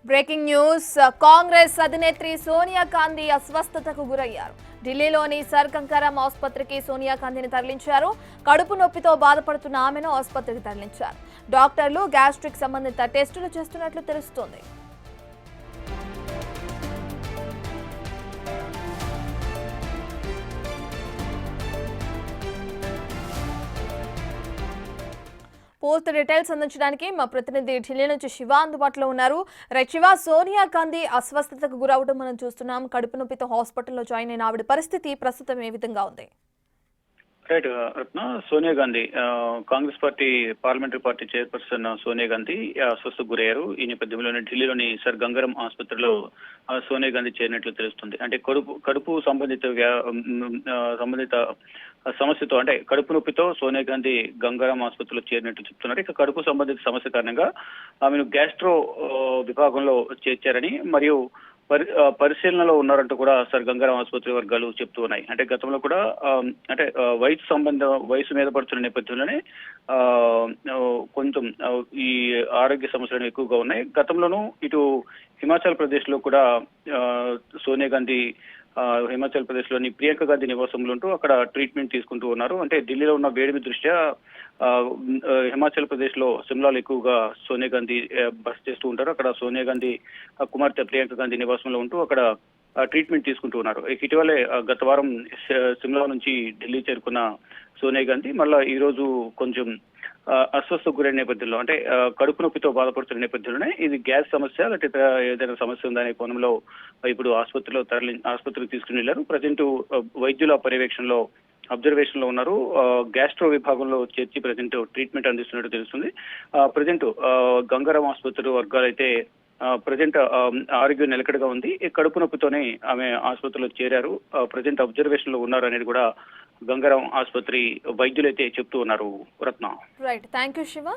Breaking news Congress అధినేత్రి Sonia Gandhi అస్వస్థతకు గురయ్యారు. ఢిల్లీలోని సర్ గంగారాం ఆసుపత్రికి సోనియా గాంధీని తరలించారు. కడుపు నొప్పితో బాధపడుతున్న ఆమెను ఆసుపత్రికి తరలించారు. డాక్టర్లు గ్యాస్ట్రిక్ సంబంధిత టెస్టులు చేస్తున్నట్లు తెలుస్తోంది. పూర్తి డీటెయిల్స్ అందించడానికి మా ప్రతినిధి ఢిల్లీ నుంచి శివ అందుబాటులో ఉన్నారు. శివ, సోనియా గాంధీ అస్వస్థతకు గురవడం మనం చూస్తున్నాం. కడుపు నొప్పితో హాస్పిటల్లో జాయిన్ అయిన ఆవిడ పరిస్థితి ప్రస్తుతం ఏ విధంగా ఉంది? Right Ratna, Sonia Gandhi Congress party parliamentary party chairperson Sonia Gandhi అస్వస్థకు గురయ్యారు. ఈ నేపథ్యంలోనే ఢిల్లీలోని సర్ గంగారాం ఆసుపత్రిలో సోనియా గాంధీ చేరినట్లు తెలుస్తుంది. అంటే కడుపు సంబంధిత సమస్యతో, అంటే కడుపు నొప్పితో సోనియా గాంధీ గంగారాం ఆసుపత్రిలో చేరినట్లు చెప్తున్నారు. ఇక కడుపు సంబంధిత సమస్య కారణంగా ఆమెను గ్యాస్ట్రో విభాగంలో చేర్చారని, మరియు పరిశీలనలో ఉన్నారంటూ కూడా సర్ గంగారాం ఆసుపత్రి వర్గాలు చెప్తూ ఉన్నాయి. అంటే గతంలో కూడా అంటే వయసు మీద పడుతున్న నేపథ్యంలోనే కొంచెం ఈ ఆరోగ్య సమస్యలు ఎక్కువగా ఉన్నాయి. గతంలోనూ ఇటు హిమాచల్ ప్రదేశ్ లో కూడా సోనియా గాంధీ హిమాచల్ ప్రదేశ్ లోని ప్రియాంక గాంధీ నివాసంలో ఉంటూ అక్కడ ట్రీట్మెంట్ తీసుకుంటూ ఉన్నారు. అంటే ఢిల్లీలో ఉన్న వేడిమి దృష్ట్యా హిమాచల్ ప్రదేశ్ లో సిమ్లాలో ఎక్కువగా సోనియా గాంధీ బస చేస్తూ ఉంటారు. అక్కడ సోనియా గాంధీ కుమార్తె ప్రియాంక గాంధీ నివాసంలో ఉంటూ అక్కడ ట్రీట్మెంట్ తీసుకుంటూ ఉన్నారు. ఇటీవలే గత వారం సిమ్లా నుంచి ఢిల్లీ చేరుకున్న సోనియా గాంధీ మళ్ళా ఈ రోజు కొంచెం అస్వస్థకు గురైన నేపథ్యంలో, అంటే కడుపు నొప్పితో బాధపడుతున్న నేపథ్యంలోనే ఇది గ్యాస్ సమస్య లేకపోతే ఏదైనా సమస్య ఉందనే కోణంలో ఇప్పుడు ఆసుపత్రికి తీసుకుని వెళ్లారు. ప్రజెంట్ వైద్యుల పర్యవేక్షణలో అబ్జర్వేషన్ లో ఉన్నారు. గ్యాస్ట్రో విభాగంలో చేర్చి ప్రజెంట్ ట్రీట్మెంట్ అందిస్తున్నట్టు తెలుస్తుంది. ప్రజెంట్ గంగారాం ఆసుపత్రి వర్గాలు అయితే ప్రజెంట్ ఆరోగ్యం నిలకడగా ఉంది. కడుపు నొప్పితోనే ఆమె ఆసుపత్రిలో చేరారు. ప్రజెంట్ అబ్జర్వేషన్ లో ఉన్నారు అనేది కూడా గంగారాం ఆసుపత్రి వైద్యులైతే చెప్తూ ఉన్నారు. Ratna. Right, thank you Shiva.